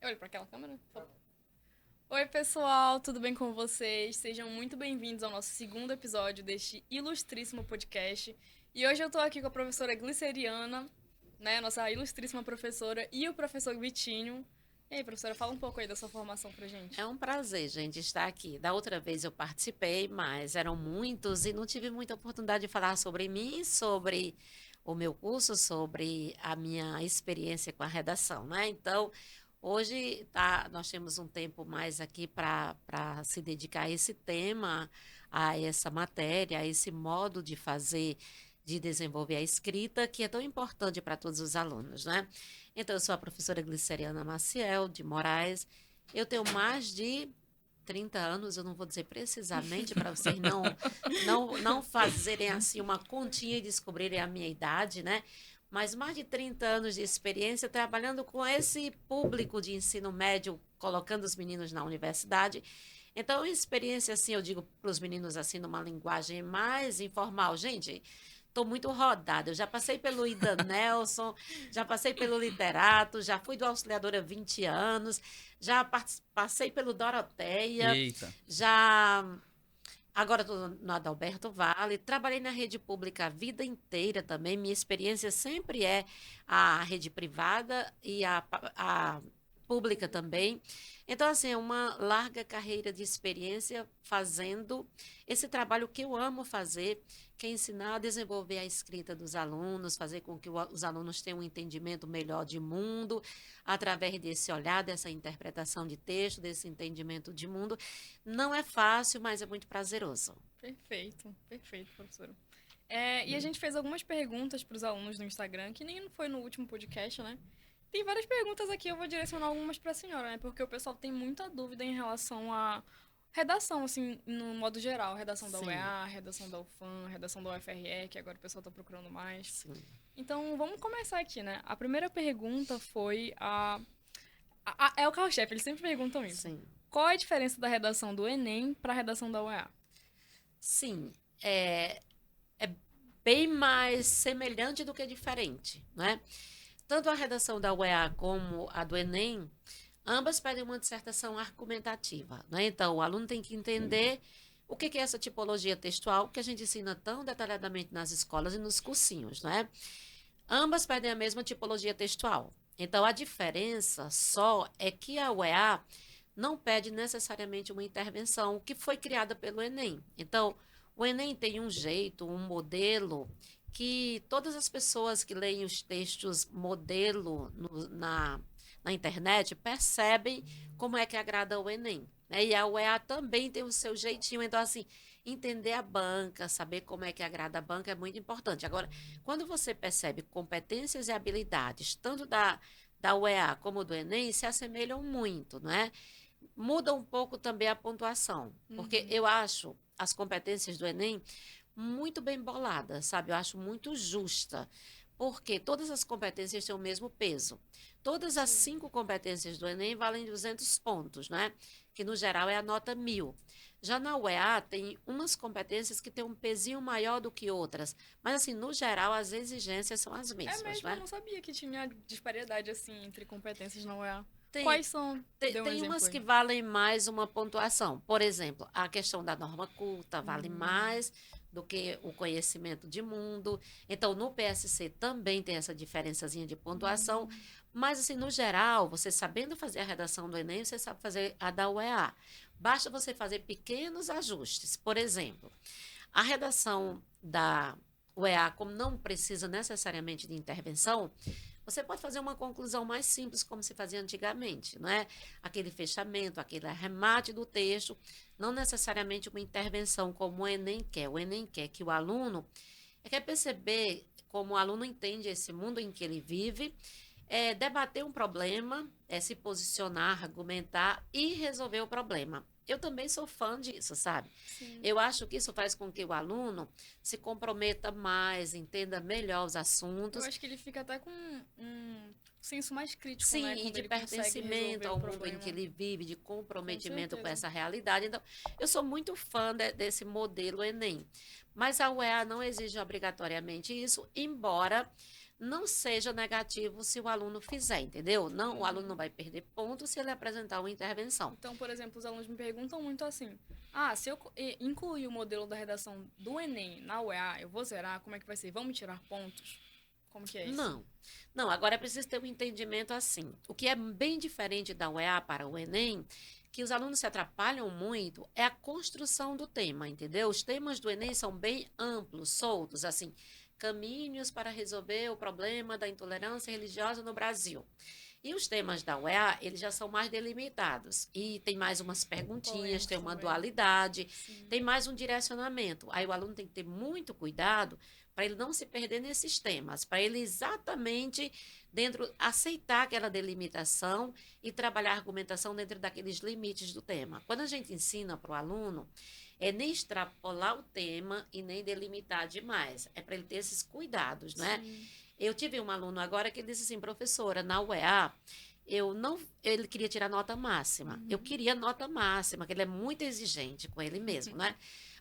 Eu olho para aquela câmera. Oi, pessoal, tudo bem com vocês? Sejam muito bem-vindos ao nosso segundo episódio deste ilustríssimo podcast. E hoje eu tô aqui com a professora Gliceriana, né, nossa ilustríssima professora, e o professor Vitinho. E aí, professora, fala um pouco aí da sua formação pra gente. É um prazer, gente, estar aqui. Da outra vez eu participei, mas eram muitos e não tive muita oportunidade de falar sobre mim, sobre o meu curso, sobre a minha experiência com a redação, né? Então, hoje nós temos um tempo mais aqui para se dedicar a esse tema, a essa matéria, a esse modo de fazer, de desenvolver a escrita, que é tão importante para todos os alunos, né? Então, eu sou a professora Gliceriana Maciel de Moraes. Eu tenho mais de 30 anos, eu não vou dizer precisamente para vocês não fazerem assim uma continha e descobrirem a minha idade, né? Mas mais de 30 anos de experiência trabalhando com esse público de ensino médio, colocando os meninos na universidade. Então, experiência assim, eu digo para os meninos assim numa linguagem mais informal, gente, estou muito rodada. Eu já passei pelo Ida Nelson, já passei pelo Literato, já fui do Auxiliadora há 20 anos, já passei pelo Doroteia, Eita. já. Agora estou no Adalberto Vale, trabalhei na rede pública a vida inteira também. Minha experiência sempre é a rede privada e a pública também. Então, assim, é uma larga carreira de experiência fazendo esse trabalho que eu amo fazer, que é ensinar a desenvolver a escrita dos alunos, fazer com que os alunos tenham um entendimento melhor de mundo, através desse olhar, dessa interpretação de texto, desse entendimento de mundo. Não é fácil, mas é muito prazeroso. Perfeito, perfeito, professora. E a gente fez algumas perguntas para os alunos no Instagram, que nem foi no último podcast, né? Tem várias perguntas aqui, eu vou direcionar algumas para a senhora, né? Porque o pessoal tem muita dúvida em relação à redação, assim, no modo geral. Redação da Sim, UEA, redação da UFAM, redação da UFRE, que agora o pessoal está procurando mais. sim, Então, vamos começar aqui, né? A primeira pergunta foi é o carro-chefe, eles sempre perguntam isso. sim. Qual é a diferença da redação do Enem para a redação da UEA? Sim, é bem mais semelhante do que diferente, né? Tanto a redação da UEA como a do Enem, ambas pedem uma dissertação argumentativa, né? Então, o aluno tem que entender o que é essa tipologia textual que a gente ensina tão detalhadamente nas escolas e nos cursinhos, né? Ambas pedem a mesma tipologia textual. Então, a diferença só é que a UEA não pede necessariamente uma intervenção que foi criada pelo Enem. Então, o Enem tem um jeito, um modelo que todas as pessoas que leem os textos modelo na internet percebem como é que agrada o Enem. Né? E a UEA também tem o seu jeitinho. Então, assim, entender a banca, saber como é que agrada a banca é muito importante. Agora, quando você percebe competências e habilidades, tanto da UEA como do Enem, se assemelham muito, não é? Muda um pouco também a pontuação, porque Uhum. eu acho as competências do Enem muito bem boladas, sabe? Eu acho muito justa, porque todas as competências têm o mesmo peso. Todas as Sim. 5 competências do Enem valem 200 pontos, né? Que no geral é a nota 1000. Já na UEA tem umas competências que têm um pezinho maior do que outras, mas assim, no geral as exigências são as É mesmas, mesmo, eu né? não sabia que tinha disparidade assim entre competências na UEA. Tem, Quais são? tem, Dê um tem exemplo umas aí. que valem mais uma pontuação. Por exemplo, a questão da norma culta vale Hum, mais do que o conhecimento de mundo. Então, no PSC também tem essa diferençazinha de pontuação. hum, Mas, assim, no geral, você sabendo fazer a redação do Enem, você sabe fazer a da UEA. Basta você fazer pequenos ajustes. Por exemplo, a redação da UEA, como não precisa necessariamente de intervenção, você pode fazer uma conclusão mais simples, como se fazia antigamente, não é? Aquele fechamento, aquele arremate do texto, não necessariamente uma intervenção como o Enem quer. O Enem quer que o aluno quer perceber como o aluno entende esse mundo em que ele vive, debater um problema, se posicionar, argumentar e resolver o problema. Eu também sou fã disso, sabe? sim. Eu acho que isso faz com que o aluno se comprometa mais, entenda melhor os Eu assuntos. acho que ele fica até com um senso mais crítico, né? Sim, e Quando de ele consegue pertencimento resolver o ao mundo em que problema. ele vive, de Com comprometimento com certeza. essa realidade. Então, eu sou muito fã desse modelo Enem. Mas a UEA não exige obrigatoriamente isso, embora não seja negativo se o aluno fizer, entendeu? Não, o aluno não vai perder ponto se ele apresentar uma intervenção. Então, por exemplo, os alunos me perguntam muito assim: se eu incluir o modelo da redação do Enem na UEA, eu vou zerar? Como é que vai ser? Vão me tirar pontos? Como que é isso? Não, não, agora é preciso ter um entendimento assim. O que é bem diferente da UEA para o Enem, que os alunos se atrapalham muito, é a construção do tema, entendeu? Os temas do Enem são bem amplos, soltos, assim, caminhos para resolver o problema da intolerância religiosa no Brasil. E os temas da UEA, eles já são mais delimitados. E tem mais umas perguntinhas, tem uma Também. dualidade, Sim. tem mais um direcionamento. Aí o aluno tem que ter muito cuidado para ele não se perder nesses temas, para ele exatamente aceitar aquela delimitação e trabalhar a argumentação dentro daqueles limites do tema. Quando a gente ensina para o aluno, é nem extrapolar o tema e nem delimitar demais. É para ele ter esses cuidados, né? Sim. Eu tive um aluno agora que ele disse assim, professora, na UEA, ele queria tirar nota máxima. Eu queria nota máxima, que ele é muito exigente com ele mesmo, né?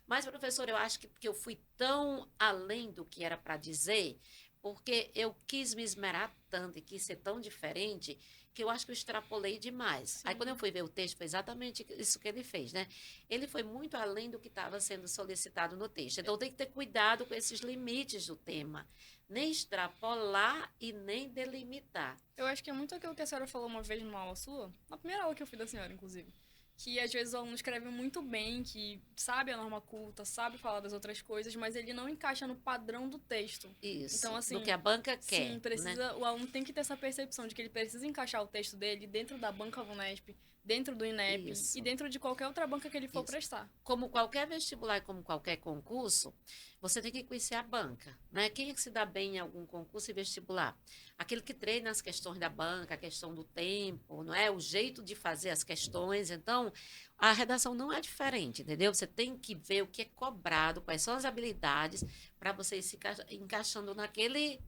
Mas, professora, eu acho que eu fui tão além do que era para dizer, porque eu quis me esmerar tanto e quis ser tão diferente, que eu acho que eu extrapolei demais. Sim. Aí, quando eu fui ver o texto, foi exatamente isso que ele fez, né? Ele foi muito além do que estava sendo solicitado no texto. Então, tem que ter cuidado com esses limites do tema. Nem extrapolar e nem delimitar. Eu acho que é muito aquilo que a senhora falou uma vez numa aula sua, na primeira aula que eu fui da senhora, inclusive. Que às vezes o aluno escreve muito bem, que sabe a norma culta, sabe falar das outras coisas, mas ele não encaixa no padrão do texto. Isso, Então, assim, do que a banca quer. sim, precisa, o aluno tem que ter essa percepção de que ele precisa encaixar o texto dele dentro da banca VUNESP, dentro do INEP Isso. e dentro de qualquer outra banca que ele for Isso. prestar. Como qualquer vestibular e como qualquer concurso, você tem que conhecer a banca, né? Quem é que se dá bem em algum concurso e vestibular? Aquele que treina as questões da banca, a questão do tempo, não é? O jeito de fazer as questões. Então, a redação não é diferente, entendeu? Você tem que ver o que é cobrado, quais são as habilidades para você ir se encaixando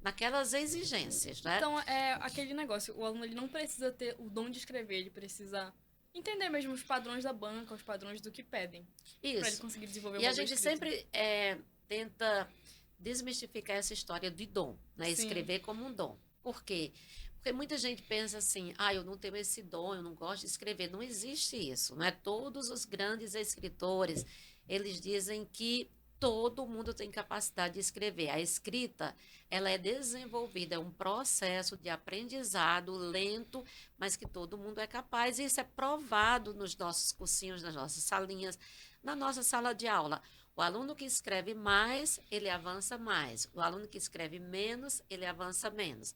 naquelas exigências, né? Então, é aquele negócio, o aluno ele não precisa ter o dom de escrever, ele precisa entender mesmo os padrões da banca, os padrões do que pedem. Para ele Isso. conseguir desenvolver o E a modelo gente escrito. sempre tenta desmistificar essa história de dom, né? Sim. Escrever como um dom. Por quê? Porque muita gente pensa assim, eu não tenho esse dom, eu não gosto de escrever. Não existe isso, não é? Todos os grandes escritores, eles dizem que todo mundo tem capacidade de escrever. A escrita, ela é desenvolvida, é um processo de aprendizado lento, mas que todo mundo é capaz. E isso é provado nos nossos cursinhos, nas nossas salinhas, na nossa sala de aula. O aluno que escreve mais, ele avança mais. O aluno que escreve menos, ele avança menos.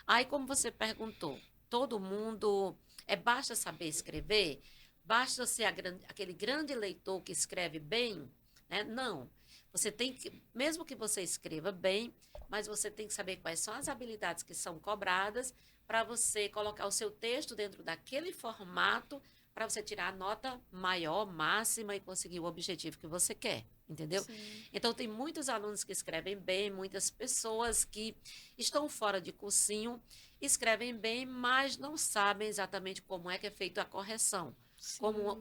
Aí, como você perguntou, todo mundo, basta saber escrever? Basta ser aquele grande leitor que escreve bem? Né? Não. Você tem que, mesmo que você escreva bem, mas você tem que saber quais são as habilidades que são cobradas para você colocar o seu texto dentro daquele formato para você tirar a nota maior, máxima e conseguir o objetivo que você quer, entendeu? Sim. Então, tem muitos alunos que escrevem bem, muitas pessoas que estão fora de cursinho, escrevem bem, mas não sabem exatamente como é que é feita a correção.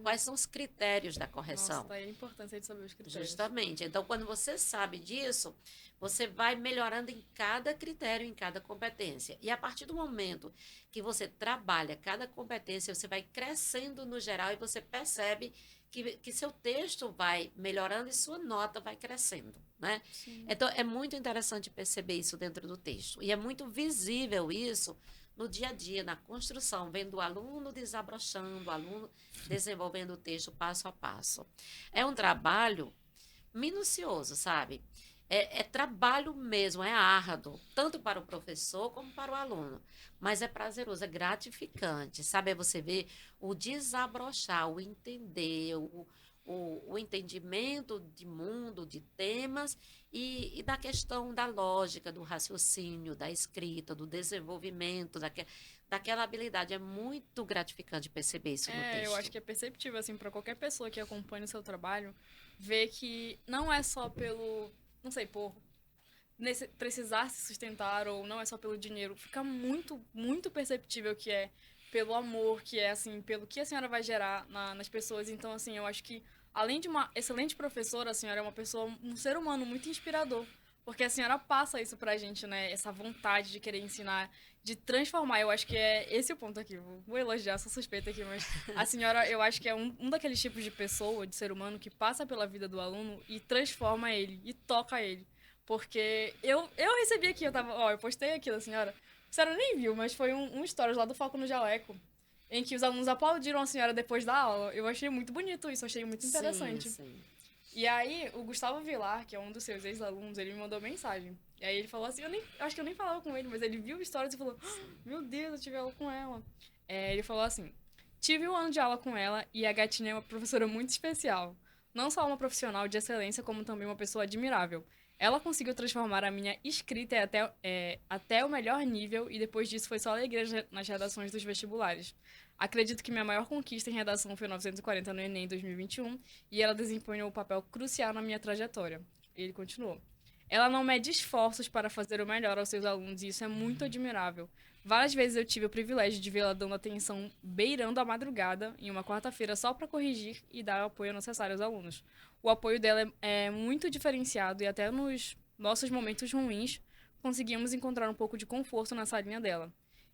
Quais são os critérios da correção. Nossa, daí a importância de saber os critérios. Justamente. Então, quando você sabe disso, você vai melhorando em cada critério, em cada competência. E a partir do momento que você trabalha cada competência, você vai crescendo no geral e você percebe que seu texto vai melhorando e sua nota vai crescendo, né? Sim. Então, é muito interessante perceber isso dentro do texto. E é muito visível isso no dia a dia, na construção, vendo o aluno desabrochando, o aluno desenvolvendo o texto passo a passo. É um trabalho minucioso, sabe? É trabalho mesmo, é árduo, tanto para o professor como para o aluno. Mas é prazeroso, é gratificante, sabe? É você ver o desabrochar, o entender, o entendimento de mundo, de temas e da questão da lógica, do raciocínio, da escrita, do desenvolvimento, daquela habilidade. É muito gratificante perceber isso no texto. Eu acho que é perceptível, assim, para qualquer pessoa que acompanha o seu trabalho, ver que não é só pelo, não sei, por precisar se sustentar ou não é só pelo dinheiro. Fica muito, muito perceptível que é pelo amor, que é, assim, pelo que a senhora vai gerar nas pessoas. Então, assim, eu acho que, além de uma excelente professora, a senhora é uma pessoa, um ser humano muito inspirador. Porque a senhora passa isso pra gente, né? Essa vontade de querer ensinar, de transformar. Eu acho que é esse o ponto aqui. Vou elogiar, sou suspeita aqui, mas a senhora, eu acho que é um daqueles tipos de pessoa, de ser humano, que passa pela vida do aluno e transforma ele, e toca ele. Porque eu recebi aqui, eu postei aqui da senhora. A senhora nem viu, mas foi um stories lá do Foco no Jaleco, em que os alunos aplaudiram a senhora depois da aula. Eu achei muito bonito isso, achei muito Sim, interessante. sim. E aí, o Gustavo Vilar, que é um dos seus ex-alunos, ele me mandou mensagem. E aí ele falou assim, eu acho que eu nem falava com ele, mas ele viu stories e falou, "Ah, meu Deus, eu tive aula com ela." Ele falou assim, tive um ano de aula com ela e a gatinha é uma professora muito especial. Não só uma profissional de excelência, como também uma pessoa admirável. Ela conseguiu transformar a minha escrita até o melhor nível e depois disso foi só alegria nas redações dos vestibulares. Acredito que minha maior conquista em redação foi 940 no Enem 2021 e ela desempenhou um papel crucial na minha trajetória. Ele continuou. Ela não mede esforços para fazer o melhor aos seus alunos e isso é muito admirável. Várias vezes eu tive o privilégio de vê-la dando atenção beirando a madrugada em uma quarta-feira só para corrigir e dar o apoio necessário aos alunos. O apoio dela é muito diferenciado e até nos nossos momentos ruins conseguimos encontrar um pouco de conforto na salinha dela.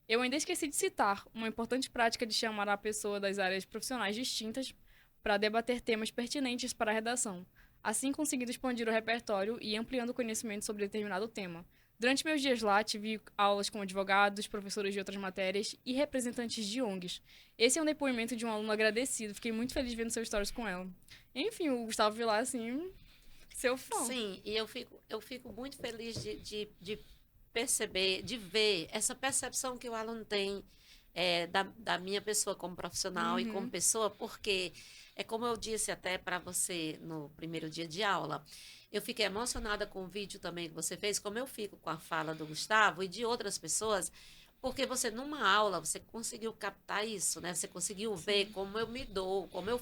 Eu ainda esqueci de citar uma importante prática de chamar a pessoa das áreas profissionais distintas para debater temas pertinentes para a redação, assim conseguindo expandir o repertório e ampliando o conhecimento sobre determinado tema. Durante meus dias lá, tive aulas com advogados, professores de outras matérias e representantes de ONGs. Esse é um depoimento de um aluno agradecido. Fiquei muito feliz vendo seus stories com ela. Enfim, o Gustavo Vilar, assim, seu fã. Sim, e eu fico muito feliz de perceber, de ver essa percepção que o aluno tem da minha pessoa como profissional e como Uhum. pessoa, porque é como eu disse até para você no primeiro dia de aula, eu fiquei emocionada com o vídeo também que você fez, como eu fico com a fala do Gustavo e de outras pessoas, porque você, numa aula, você conseguiu captar isso, né? Você conseguiu ver Sim. como eu me dou, como eu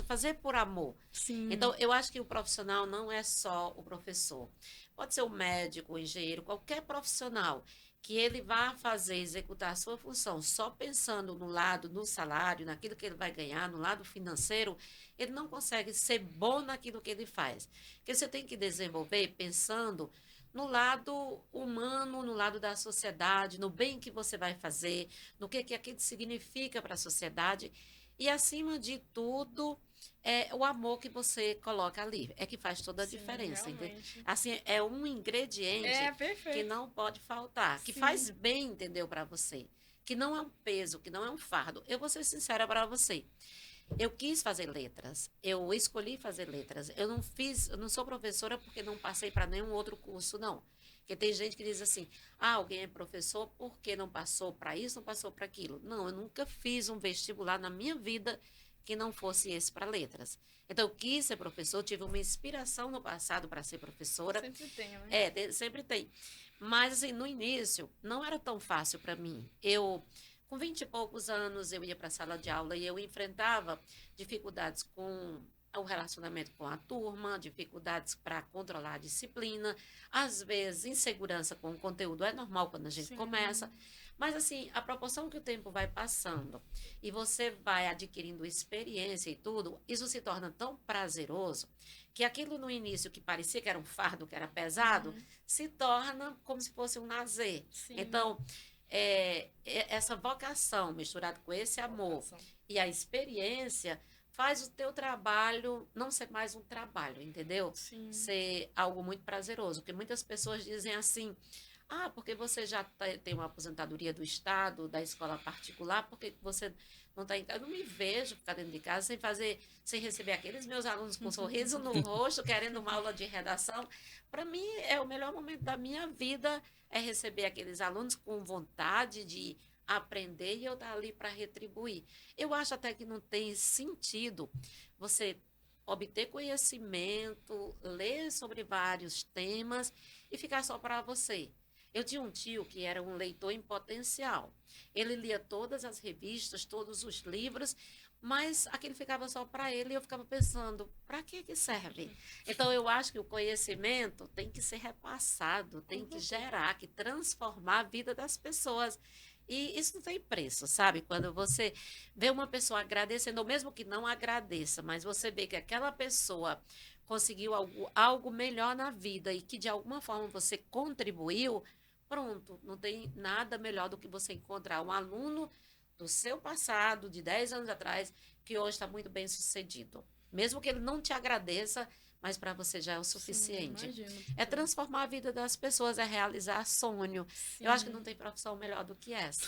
fazer por amor. Sim. Então, eu acho que o profissional não é só o professor. Pode ser o médico, o engenheiro, qualquer profissional que ele vá fazer, executar a sua função só pensando no lado, no salário, naquilo que ele vai ganhar, no lado financeiro, ele não consegue ser bom naquilo que ele faz. Porque você tem que desenvolver pensando no lado humano, no lado da sociedade, no bem que você vai fazer, no que aquilo significa para a sociedade. E, acima de tudo, é o amor que você coloca ali, é que faz toda a Sim, diferença, entende? realmente. Assim, é um ingrediente É, que perfeito. não pode faltar, que faz Sim. bem, entendeu, para você, que não é um peso, que não é um fardo. Eu vou ser sincera para você. Eu quis fazer letras, eu escolhi fazer letras. Eu não sou professora porque não passei para nenhum outro curso, não. Porque tem gente que diz assim: ah, alguém é professor porque não passou para isso, não passou para aquilo. Não, eu nunca fiz um vestibular na minha vida que não fosse esse para letras. Então, eu quis ser professor, tive uma inspiração no passado para ser professora. Sempre tenho, né? Sempre tem. Mas, assim, no início, não era tão fácil para mim. Com 20 e poucos anos, eu ia para a sala de aula e eu enfrentava dificuldades com o relacionamento com a turma, dificuldades para controlar a disciplina, às vezes insegurança com o conteúdo, é normal quando a gente começa, Sim. mas assim, a proporção que o tempo vai passando e você vai adquirindo experiência e tudo, isso se torna tão prazeroso que aquilo no início que parecia que era um fardo, que era pesado, Uhum. se torna como se fosse um lazer. Sim. Então, essa vocação misturada com esse amor Vocação. e a experiência faz o teu trabalho não ser mais um trabalho, entendeu? Sim. Ser algo muito prazeroso. Porque muitas pessoas dizem assim: ah, porque você já tem uma aposentadoria do Estado, da escola particular, porque você não está em casa? Eu não me vejo ficar dentro de casa sem receber aqueles meus alunos com um sorriso no rosto, querendo uma aula de redação. Para mim, é o melhor momento da minha vida é receber aqueles alunos com vontade de aprender e eu estar ali para retribuir. Eu acho até que não tem sentido você obter conhecimento, ler sobre vários temas e ficar só para você. Eu tinha um tio que era um leitor em potencial. Ele lia todas as revistas, todos os livros, mas aquele ficava só para ele e eu ficava pensando, para que serve? Então eu acho que o conhecimento tem que ser repassado, tem que gerar, que transformar a vida das pessoas. E isso não tem preço, sabe? Quando você vê uma pessoa agradecendo, ou mesmo que não agradeça, mas você vê que aquela pessoa conseguiu algo melhor na vida e que de alguma forma você contribuiu, pronto, não tem nada melhor do que você encontrar um aluno do seu passado, de 10 anos atrás, que hoje está muito bem sucedido. Mesmo que ele não te agradeça, mas para você já é o suficiente. Sim, imagino. É transformar a vida das pessoas, é realizar sonho. Sim. Eu acho que não tem profissão melhor do que essa.